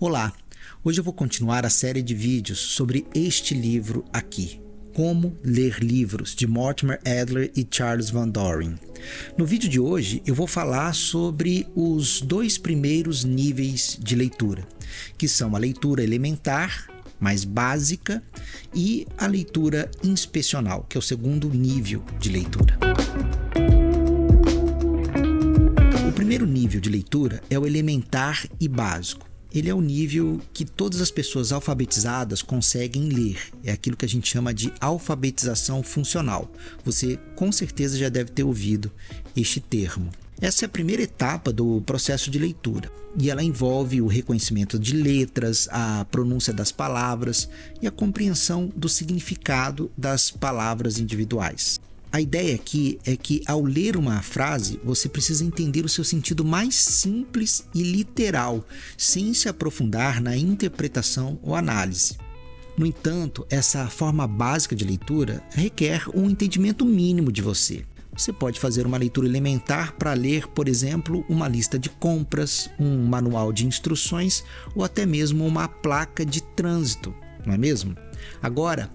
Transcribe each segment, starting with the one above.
Olá, hoje eu vou continuar a série de vídeos sobre este livro aqui, Como Ler Livros, de Mortimer Adler e Charles Van Doren. No vídeo de hoje eu vou falar sobre os dois primeiros níveis de leitura, que são a leitura elementar, mais básica, e a leitura inspecional, que é o segundo nível de leitura. O primeiro nível de leitura é o elementar e básico. Ele é o nível que todas as pessoas alfabetizadas conseguem ler. É aquilo que a gente chama de alfabetização funcional. Você com certeza já deve ter ouvido este termo. Essa é a primeira etapa do processo de leitura e ela envolve o reconhecimento de letras, a pronúncia das palavras e a compreensão do significado das palavras individuais. A ideia aqui é que, ao ler uma frase, você precisa entender o seu sentido mais simples e literal, sem se aprofundar na interpretação ou análise. No entanto, essa forma básica de leitura requer um entendimento mínimo de você. Você pode fazer uma leitura elementar para ler, por exemplo, uma lista de compras, um manual de instruções ou até mesmo uma placa de trânsito, não é mesmo? Agora,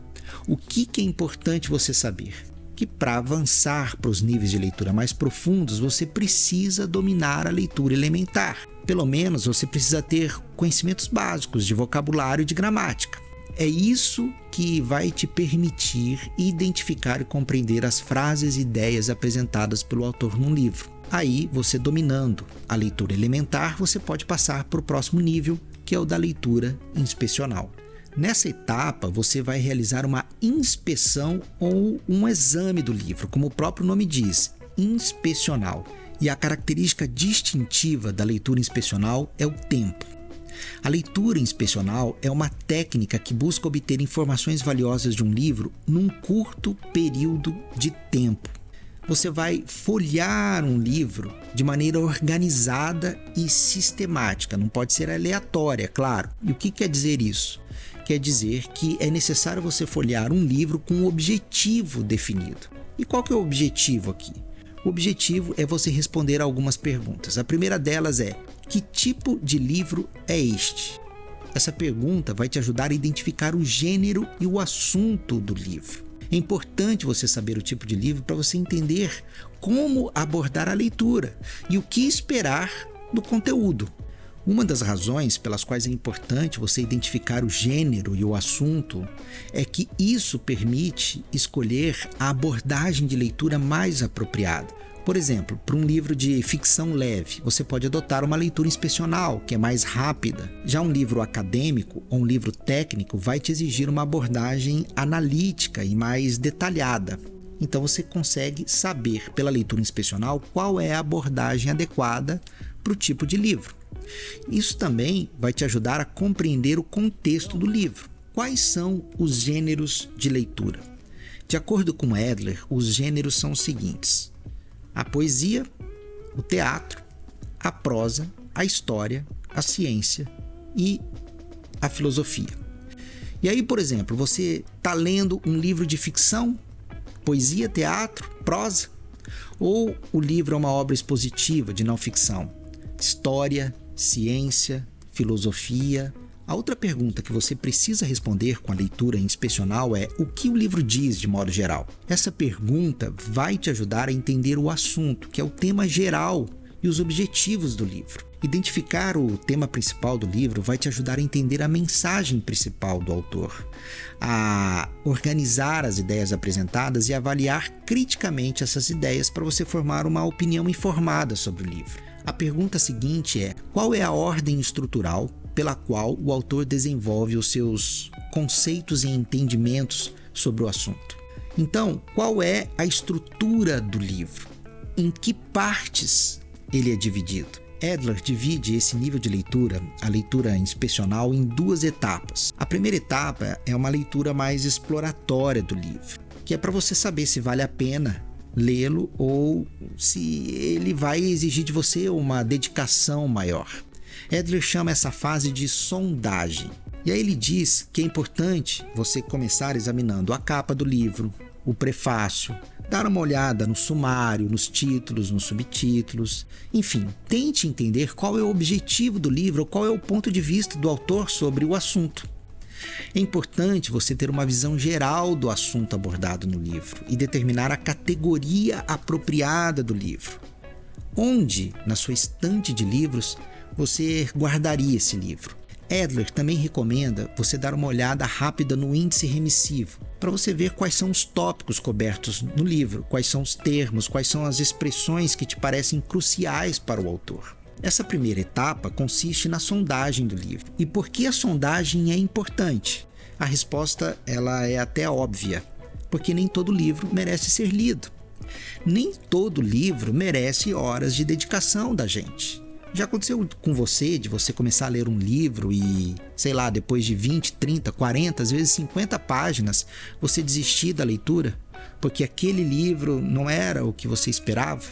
o que é importante você saber? Que para avançar para os níveis de leitura mais profundos, você precisa dominar a leitura elementar. Pelo menos você precisa ter conhecimentos básicos de vocabulário e de gramática. É isso que vai te permitir identificar e compreender as frases e ideias apresentadas pelo autor num livro. Aí, você dominando a leitura elementar, você pode passar para o próximo nível, que é o da leitura inspecional. Nessa etapa, você vai realizar uma inspeção ou um exame do livro, como o próprio nome diz, inspecional. E a característica distintiva da leitura inspecional é o tempo. A leitura inspecional é uma técnica que busca obter informações valiosas de um livro num curto período de tempo. Você vai folhear um livro de maneira organizada e sistemática, não pode ser aleatória, claro. E o que quer dizer isso? Quer dizer que é necessário você folhear um livro com um objetivo definido. E qual que é o objetivo aqui? O objetivo é você responder a algumas perguntas. A primeira delas é: que tipo de livro é este? Essa pergunta vai te ajudar a identificar o gênero e o assunto do livro. É importante você saber o tipo de livro para você entender como abordar a leitura e o que esperar do conteúdo. Uma das razões pelas quais é importante você identificar o gênero e o assunto é que isso permite escolher a abordagem de leitura mais apropriada. Por exemplo, para um livro de ficção leve, você pode adotar uma leitura inspecional, que é mais rápida. Já um livro acadêmico ou um livro técnico vai te exigir uma abordagem analítica e mais detalhada. Então você consegue saber pela leitura inspecional qual é a abordagem adequada para o tipo de livro. Isso também vai te ajudar a compreender o contexto do livro. Quais são os gêneros de leitura? De acordo com Adler, os gêneros são os seguintes: a poesia, o teatro, a prosa, a história, a ciência e a filosofia. E aí, por exemplo, você está lendo um livro de ficção, poesia, teatro, prosa? Ou o livro é uma obra expositiva de não ficção? História, ciência, filosofia. A outra pergunta que você precisa responder com a leitura inspecional é: o que o livro diz de modo geral? Essa pergunta vai te ajudar a entender o assunto, que é o tema geral e os objetivos do livro. Identificar o tema principal do livro vai te ajudar a entender a mensagem principal do autor, a organizar as ideias apresentadas e avaliar criticamente essas ideias para você formar uma opinião informada sobre o livro. A pergunta seguinte é: qual é a ordem estrutural pela qual o autor desenvolve os seus conceitos e entendimentos sobre o assunto? Então, qual é a estrutura do livro? Em que partes ele é dividido? Adler divide esse nível de leitura, a leitura inspecional, em duas etapas. A primeira etapa é uma leitura mais exploratória do livro, que é para você saber se vale a pena lê-lo ou se ele vai exigir de você uma dedicação maior. Adler chama essa fase de sondagem. E aí ele diz que é importante você começar examinando a capa do livro, o prefácio, dar uma olhada no sumário, nos títulos, nos subtítulos. Enfim, tente entender qual é o objetivo do livro ou qual é o ponto de vista do autor sobre o assunto. É importante você ter uma visão geral do assunto abordado no livro e determinar a categoria apropriada do livro. Onde, na sua estante de livros, você guardaria esse livro? Adler também recomenda você dar uma olhada rápida no índice remissivo, para você ver quais são os tópicos cobertos no livro, quais são os termos, quais são as expressões que te parecem cruciais para o autor. Essa primeira etapa consiste na sondagem do livro. E por que a sondagem é importante? A resposta ela é até óbvia, porque nem todo livro merece ser lido. Nem todo livro merece horas de dedicação da gente. Já aconteceu com você, de você começar a ler um livro e, sei lá, depois de 20, 30, 40, às vezes 50 páginas, você desistir da leitura porque aquele livro não era o que você esperava?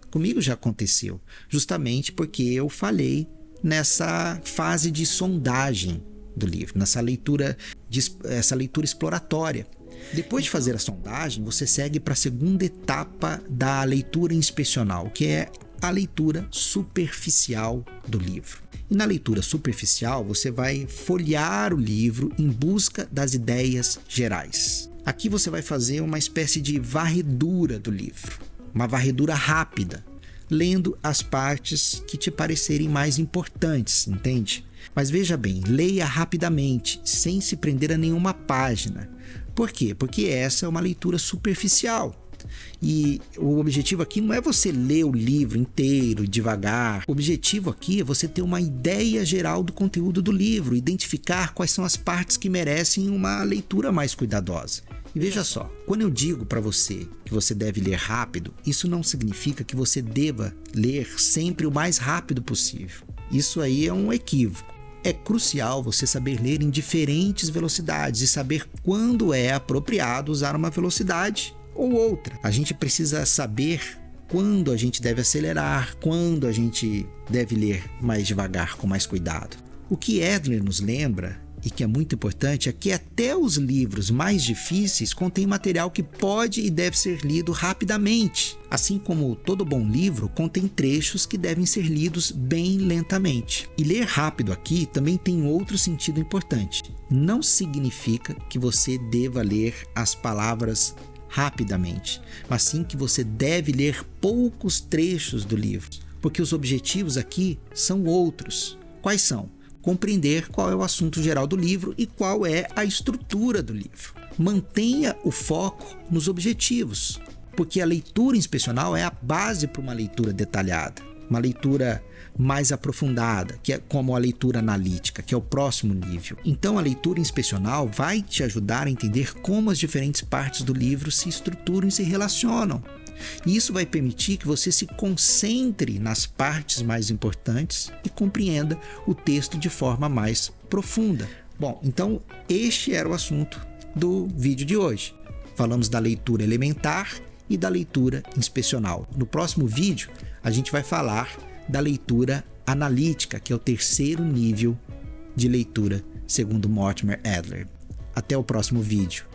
Comigo já aconteceu, justamente porque eu falhei nessa fase de sondagem do livro, essa leitura exploratória. Depois de fazer a sondagem, você segue para a segunda etapa da leitura inspecional, que é a leitura superficial do livro. E na leitura superficial, você vai folhear o livro em busca das ideias gerais. Aqui você vai fazer uma espécie de varredura do livro, uma varredura rápida, lendo as partes que te parecerem mais importantes, entende? Mas veja bem, leia rapidamente, sem se prender a nenhuma página. Por quê? Porque essa é uma leitura superficial. E o objetivo aqui não é você ler o livro inteiro, devagar. O objetivo aqui é você ter uma ideia geral do conteúdo do livro, identificar quais são as partes que merecem uma leitura mais cuidadosa. E veja só, quando eu digo para você que você deve ler rápido, isso não significa que você deva ler sempre o mais rápido possível. Isso aí é um equívoco. É crucial você saber ler em diferentes velocidades e saber quando é apropriado usar uma velocidade ou outra. A gente precisa saber quando a gente deve acelerar, quando a gente deve ler mais devagar, com mais cuidado. O que Adler nos lembra, e que é muito importante, é que até os livros mais difíceis contêm material que pode e deve ser lido rapidamente. Assim como todo bom livro contém trechos que devem ser lidos bem lentamente. E ler rápido aqui também tem outro sentido importante. Não significa que você deva ler as palavras rapidamente, mas sim que você deve ler poucos trechos do livro, porque os objetivos aqui são outros. Quais são? Compreender qual é o assunto geral do livro e qual é a estrutura do livro. Mantenha o foco nos objetivos, porque a leitura inspecional é a base para uma leitura detalhada, uma leitura mais aprofundada, que é como a leitura analítica, que é o próximo nível. Então a leitura inspecional vai te ajudar a entender como as diferentes partes do livro se estruturam e se relacionam. E isso vai permitir que você se concentre nas partes mais importantes e compreenda o texto de forma mais profunda. Bom, então este era o assunto do vídeo de hoje. Falamos da leitura elementar e da leitura inspecional. No próximo vídeo, a gente vai falar da leitura analítica, que é o terceiro nível de leitura, segundo Mortimer Adler. Até o próximo vídeo.